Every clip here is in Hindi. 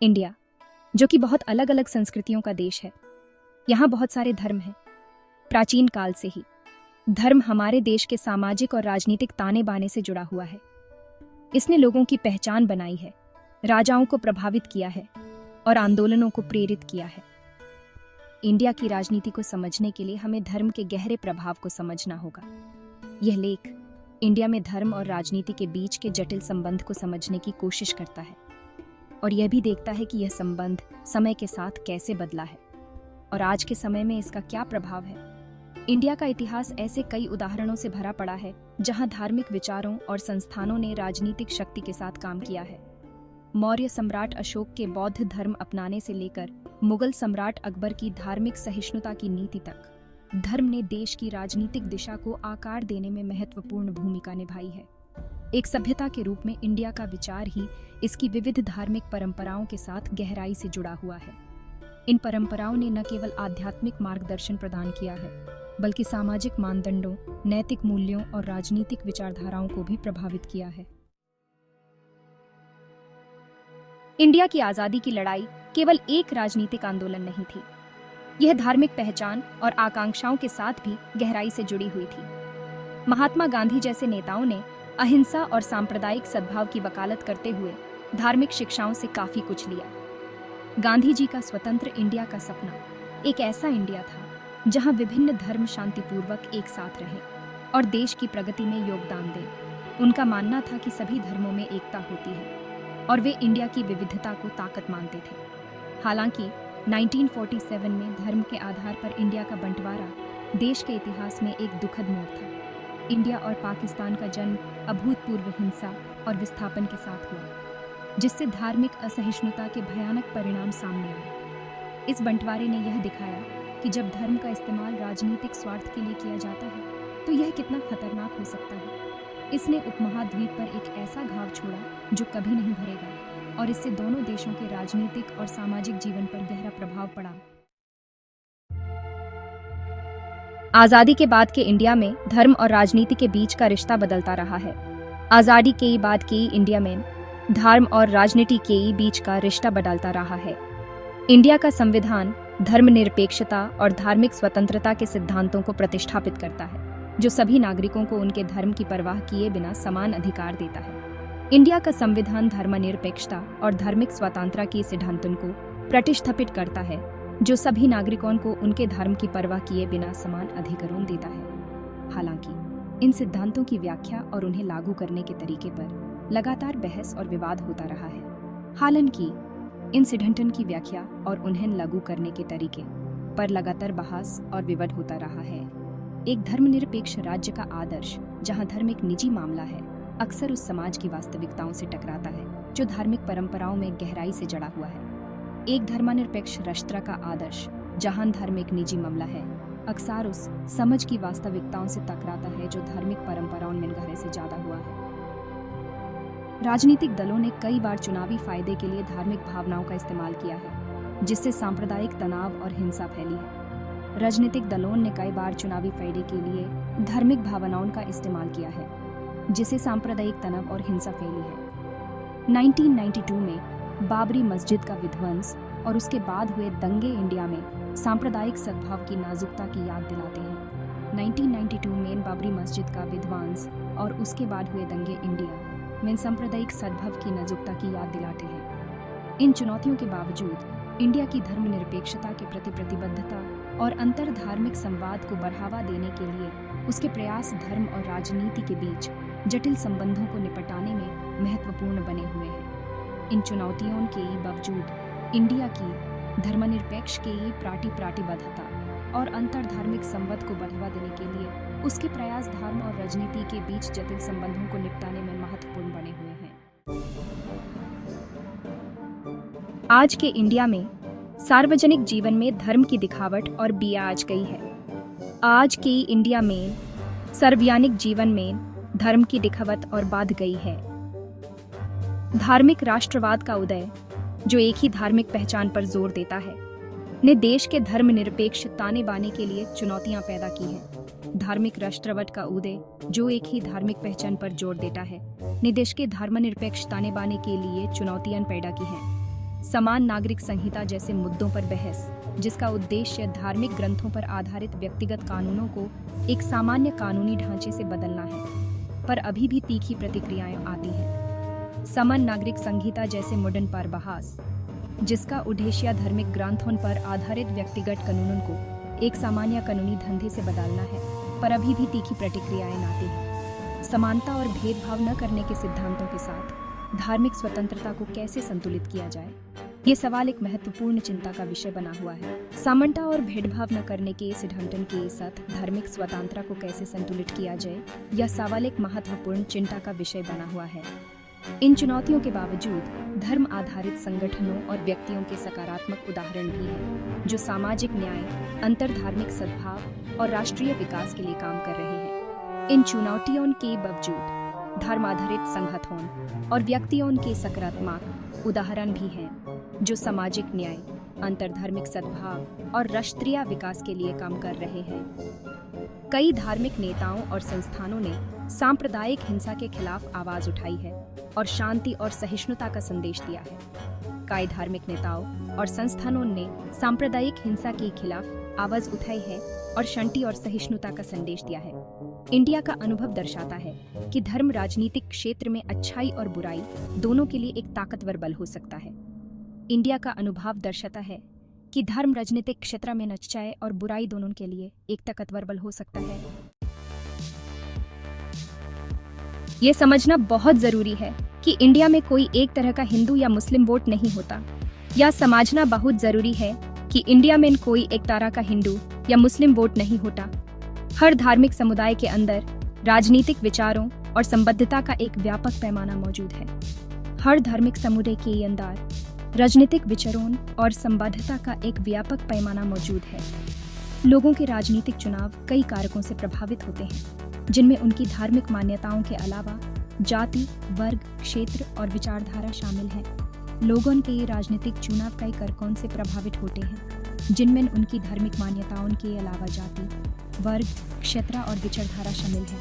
इंडिया, जो कि बहुत अलग अलग संस्कृतियों का देश है, यहाँ बहुत सारे धर्म हैं। प्राचीन काल से ही धर्म हमारे देश के सामाजिक और राजनीतिक ताने बाने से जुड़ा हुआ है। इसने लोगों की पहचान बनाई है, राजाओं को प्रभावित किया है और आंदोलनों को प्रेरित किया है। इंडिया की राजनीति को समझने के लिए हमें धर्म के गहरे प्रभाव को समझना होगा। यह लेख इंडिया में धर्म और राजनीति के बीच के जटिल संबंध को समझने की कोशिश करता है और यह भी देखता है कि यह संबंध समय के साथ कैसे बदला है और आज के समय में इसका क्या प्रभाव है। इंडिया का इतिहास ऐसे कई उदाहरणों से भरा पड़ा है जहां धार्मिक विचारों और संस्थानों ने राजनीतिक शक्ति के साथ काम किया है। मौर्य सम्राट अशोक के बौद्ध धर्म अपनाने से लेकर मुगल सम्राट अकबर की धार्मिक सहिष्णुता की नीति तक, धर्म ने देश की राजनीतिक दिशा को आकार देने में महत्वपूर्ण भूमिका निभाई है। एक सभ्यता के रूप में इंडिया का विचार ही इसकी विविध धार्मिक परंपराओं के साथ गहराई से जुड़ा हुआ है। इन परंपराओं ने न केवल आध्यात्मिक मार्गदर्शन प्रदान किया है, बल्कि सामाजिक मानदंडों, नैतिक मूल्यों और राजनीतिक विचारधाराओं को भी प्रभावित किया है। इंडिया की आजादी की लड़ाई केवल एक राजनीतिक आंदोलन नहीं थी, यह धार्मिक पहचान और आकांक्षाओं के साथ भी गहराई से जुड़ी हुई थी। महात्मा गांधी जैसे नेताओं ने अहिंसा और सांप्रदायिक सद्भाव की वकालत करते हुए धार्मिक शिक्षाओं से काफी कुछ लिया। गांधी जी का स्वतंत्र इंडिया का सपना एक ऐसा इंडिया था जहां विभिन्न धर्म शांतिपूर्वक एक साथ रहें और देश की प्रगति में योगदान दें। उनका मानना था कि सभी धर्मों में एकता होती है और वे इंडिया की विविधता को ताकत मानते थे। हालांकि 1947 में धर्म के आधार पर इंडिया का बंटवारा देश के इतिहास में एक दुखद मोड़ था। इंडिया और पाकिस्तान का जन्म अभूतपूर्व हिंसा और विस्थापन के साथ हुआ, जिससे धार्मिक असहिष्णुता के भयानक परिणाम सामने आए। इस बंटवारे ने यह दिखाया कि जब धर्म का इस्तेमाल राजनीतिक स्वार्थ के लिए किया जाता है तो यह कितना खतरनाक हो सकता है। इसने उपमहाद्वीप पर एक ऐसा घाव छोड़ा जो कभी नहीं भरेगा और इससे दोनों देशों के राजनीतिक और सामाजिक जीवन पर गहरा प्रभाव पड़ा। आजादी के बाद के इंडिया में धर्म और राजनीति के बीच का रिश्ता बदलता रहा है। आजादी के बाद के इंडिया में धर्म और राजनीति के बीच का रिश्ता बदलता रहा है। इंडिया का संविधान धर्मनिरपेक्षता और धार्मिक स्वतंत्रता के सिद्धांतों को प्रतिष्ठापित करता है, जो सभी नागरिकों को उनके धर्म की परवाह किए बिना समान अधिकार देता है। इंडिया का संविधान धर्मनिरपेक्षता और धार्मिक स्वतंत्रता के सिद्धांतों को प्रतिष्ठापित करता है, जो सभी नागरिकों को उनके धर्म की परवाह किए बिना समान अधिकार देता है। हालांकि इन सिद्धांतों की व्याख्या और उन्हें लागू करने के तरीके पर लगातार बहस और विवाद होता रहा है। हालांकि इन सिद्धांतों की व्याख्या और उन्हें लागू करने के तरीके पर लगातार बहस और विवाद होता रहा है। एक धर्मनिरपेक्ष राज्य का आदर्श, जहां धर्म एक निजी मामला है, अक्सर उस समाज की वास्तविकताओं से टकराता है जो धार्मिक परंपराओं में गहराई से जड़ा हुआ है। एक धर्मनिरपेक्ष राष्ट्र का आदर्श, जहां धर्म एक निजी मामला है, अक्सर उस समझ की वास्तविकताओं से टकराता है जो धार्मिक परंपराओं में गहरे से ज्यादा हुआ है। राजनीतिक दलों ने कई बार चुनावी फायदे के लिए धार्मिक भावनाओं का इस्तेमाल किया है, जिससे सांप्रदायिक तनाव और हिंसा फैली है। राजनीतिक दलों ने कई बार चुनावी फायदे के लिए धार्मिक भावनाओं का इस्तेमाल किया है, जिससे सांप्रदायिक तनाव और हिंसा फैली है। 1992 में बाबरी मस्जिद का विध्वंस और उसके बाद हुए दंगे इंडिया में सांप्रदायिक सद्भाव की नाजुकता की याद दिलाते हैं। 1992 में बाबरी मस्जिद का विध्वंस और उसके बाद हुए दंगे इंडिया में सांप्रदायिक सद्भाव की नाजुकता की याद दिलाते हैं। इन चुनौतियों के बावजूद इंडिया की धर्मनिरपेक्षता के प्रति प्रतिबद्धता और अंतर धार्मिक संवाद को बढ़ावा देने के लिए उसके प्रयास धर्म और राजनीति के बीच जटिल संबंधों को निपटाने में महत्वपूर्ण बने हुए हैं। इन चुनौतियों के बावजूद इंडिया की धर्मनिरपेक्ष के प्रतिबद्धता और अंतर धार्मिक संवाद को बढ़ावा देने के लिए उसके प्रयास धर्म और राजनीति के बीच जटिल संबंधों को निपटाने में महत्वपूर्ण बने हुए हैं। आज के इंडिया में सार्वजनिक जीवन में धर्म की दिखावट और बियाज गई है। आज के इंडिया में सार्वजनिक जीवन में धर्म की दिखावट और बाध गई है। धार्मिक राष्ट्रवाद का उदय, जो एक ही धार्मिक पहचान पर जोर देता है, ने देश के धर्मनिरपेक्ष ताने बाने के लिए चुनौतियां पैदा की हैं। धार्मिक राष्ट्रवाद का उदय, जो एक ही धार्मिक पहचान पर जोर देता है, ने देश के धर्मनिरपेक्ष ताने बाने के लिए चुनौतियां पैदा की हैं। समान नागरिक संहिता जैसे मुद्दों पर बहस, जिसका उद्देश्य धार्मिक ग्रंथों पर आधारित व्यक्तिगत कानूनों को एक सामान्य कानूनी ढांचे से बदलना है, पर अभी भी तीखी प्रतिक्रियाएं आती हैं। समान नागरिक संहिता जैसे मुद्दों पर बहस, जिसका उद्देश्य धार्मिक ग्रंथों पर आधारित व्यक्तिगत कानूनों को एक सामान्य कानूनी धंधे से बदलना है, पर अभी भी तीखी प्रतिक्रियाएं आती हैं। समानता और भेदभाव न करने के सिद्धांतों के साथ धार्मिक स्वतंत्रता को कैसे संतुलित किया जाए, ये सवाल एक महत्वपूर्ण चिंता का विषय बना हुआ है। समानता और भेदभाव न करने के सिद्धांतों के साथ धार्मिक स्वतंत्रता को कैसे संतुलित किया जाए, यह सवाल एक महत्वपूर्ण चिंता का विषय बना हुआ है। इन चुनौतियों के बावजूद धर्म आधारित संगठनों और व्यक्तियों के सकारात्मक उदाहरण भी हैं, जो सामाजिक न्याय, अंतरधार्मिक सद्भाव और राष्ट्रीय विकास के लिए काम कर रहे हैं। इन चुनौतियों के बावजूद धर्म आधारित संगठनों और व्यक्तियों के सकारात्मक उदाहरण भी हैं, जो सामाजिक न्याय, अंतरधार्मिक सद्भाव और राष्ट्रीय विकास के लिए काम कर रहे हैं। कई धार्मिक नेताओं और संस्थानों ने सांप्रदायिक हिंसा के खिलाफ आवाज उठाई है और शांति और सहिष्णुता का संदेश दिया है। कई धार्मिक नेताओं और संस्थानों ने सांप्रदायिक हिंसा के खिलाफ आवाज उठाई है और शांति और सहिष्णुता का संदेश दिया है। इंडिया का अनुभव दर्शाता है कि धर्म राजनीतिक क्षेत्र में अच्छाई और बुराई दोनों के लिए एक ताकतवर बल हो सकता है। इंडिया का अनुभव दर्शाता है कि धर्म राजनीतिक क्षेत्र में अच्छाई और बुराई दोनों के लिए एक ताकतवर बल हो सकता है। ये समझना बहुत जरूरी है कि इंडिया में कोई एक तरह का हिंदू या मुस्लिम वोट नहीं होता। यह समझना बहुत जरूरी है कि इंडिया में कोई एक तरह का हिंदू या मुस्लिम वोट नहीं होता। हर धार्मिक समुदाय के अंदर राजनीतिक विचारों और संबद्धता का एक व्यापक पैमाना मौजूद है। हर धार्मिक समुदाय के अंदर राजनीतिक विचारों और संबद्धता का एक व्यापक पैमाना मौजूद है। लोगों के राजनीतिक चुनाव कई कारकों से प्रभावित होते हैं, जिनमें उनकी धार्मिक मान्यताओं के अलावा जाति, वर्ग, क्षेत्र और विचारधारा शामिल है। लोगों के राजनीतिक चुनाव कई कारकों से प्रभावित होते हैं, जिनमें उनकी धार्मिक मान्यताओं के अलावा जाति, वर्ग, क्षेत्र और विचारधारा शामिल है।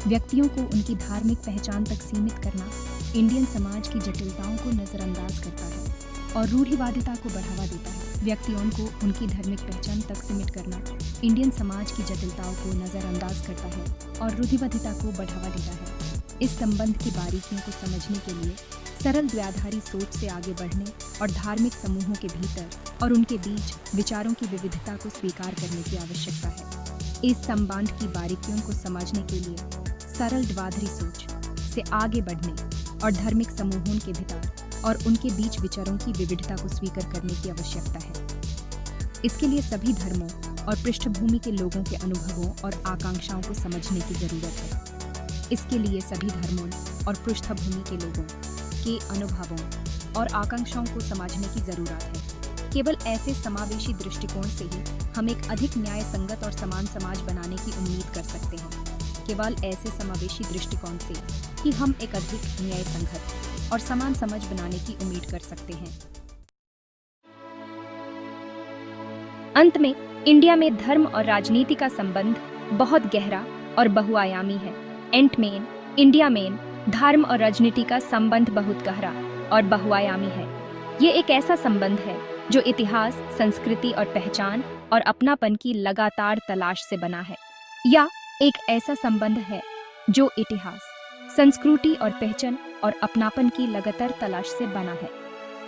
व्यक्तियों को उनकी धार्मिक पहचान तक सीमित करना इंडियन समाज की जटिलताओं को नजरअंदाज करता है और रूढ़िवादिता को बढ़ावा देता है। व्यक्तियों को उनकी धार्मिक पहचान तक सीमित करना इंडियन समाज की जटिलताओं को नजरअंदाज करता है और रूढ़िवादिता को बढ़ावा देता है। इस संबंध की बारीकियों को समझने के लिए सरल द्वैधारी सोच से आगे बढ़ने और धार्मिक समूहों के भीतर और उनके बीच विचारों की विविधता को स्वीकार करने की आवश्यकता है। इस संबंध की बारीकियों को समझने के लिए सरल द्वैधारी सोच से आगे बढ़ने और धार्मिक समूहों के भीतर और उनके बीच विचारों की विविधता को स्वीकार करने की आवश्यकता है। इसके लिए सभी धर्मों और पृष्ठभूमि के लोगों के अनुभवों और आकांक्षाओं को समझने की जरूरत है। इसके लिए सभी धर्मों और पृष्ठभूमि के लोगों के अनुभवों और आकांक्षाओं को समझने की जरूरत है। केवल ऐसे समावेशी दृष्टिकोण से ही हम एक अधिक न्याय संगत और समान समाज बनाने की उम्मीद कर सकते हैं। केवल ऐसे समावेशी दृष्टिकोण से ही हम एक अधिक न्याय संगत और समान समाज बनाने की उम्मीद कर सकते हैं। अंत में इंडिया में धर्म और राजनीति का संबंध बहुत गहरा और बहुआयामी है। एंड में इंडिया में धर्म और राजनीति का संबंध बहुत गहरा और बहुआयामी है। ये एक ऐसा संबंध है जो इतिहास, संस्कृति और पहचान और अपनापन की लगातार तलाश से बना है, या एक ऐसा संबंध है जो इतिहास, संस्कृति और पहचान और अपनापन की लगातार तलाश से बना है।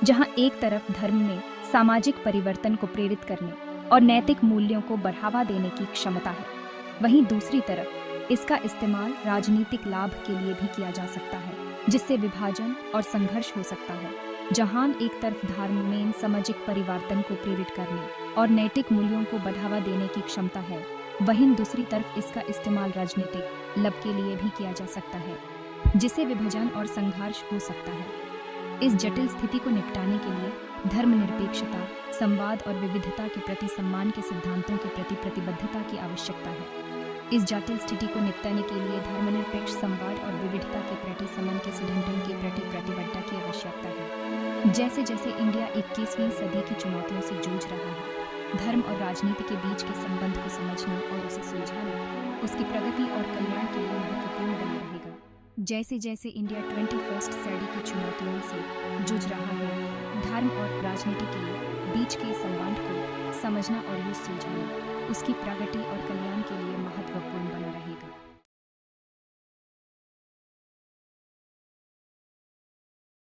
जहां एक तरफ धर्म में सामाजिक परिवर्तन को प्रेरित करने और नैतिक मूल्यों को बढ़ावा देने की क्षमता है, वहीं दूसरी तरफ इसका इस्तेमाल राजनीतिक लाभ के लिए भी किया जा सकता है, जिससे विभाजन और संघर्ष हो सकता है। जहां एक तरफ धर्म में सामाजिक परिवर्तन को प्रेरित करने और नैतिक मूल्यों को बढ़ावा देने की क्षमता है, वहीं दूसरी तरफ इसका इस्तेमाल राजनीतिक लाभ के लिए भी किया जा सकता है, जिससे विभाजन और संघर्ष हो सकता है। इस जटिल स्थिति को निपटाने के लिए धर्मनिरपेक्षता, संवाद और विविधता के प्रति सम्मान के सिद्धांतों के प्रति प्रतिबद्धता की आवश्यकता है। इस जटिल स्थिति को निपटाने के लिए धर्मनिरपेक्ष, संवाद और विविधता के प्रति सम्मान के सिद्धांतों के प्रति प्रतिबद्धता की आवश्यकता है। जैसे जैसे इंडिया 21वीं सदी की चुनौतियों से जूझ रहा है, धर्म और राजनीति के बीच के संबंध को समझना और उसे सुलझाना उसकी प्रगति और कल्याण के लिए महत्वपूर्ण बना रहेगा। जैसे जैसे इंडिया 21st सदी की चुनौतियों से जूझ रहा है, धर्म और राजनीति के बीच के संबंध को समझना और ये सुलझाना उसकी प्रगति और कल्याण के लिए महत्वपूर्ण बना रहेगा।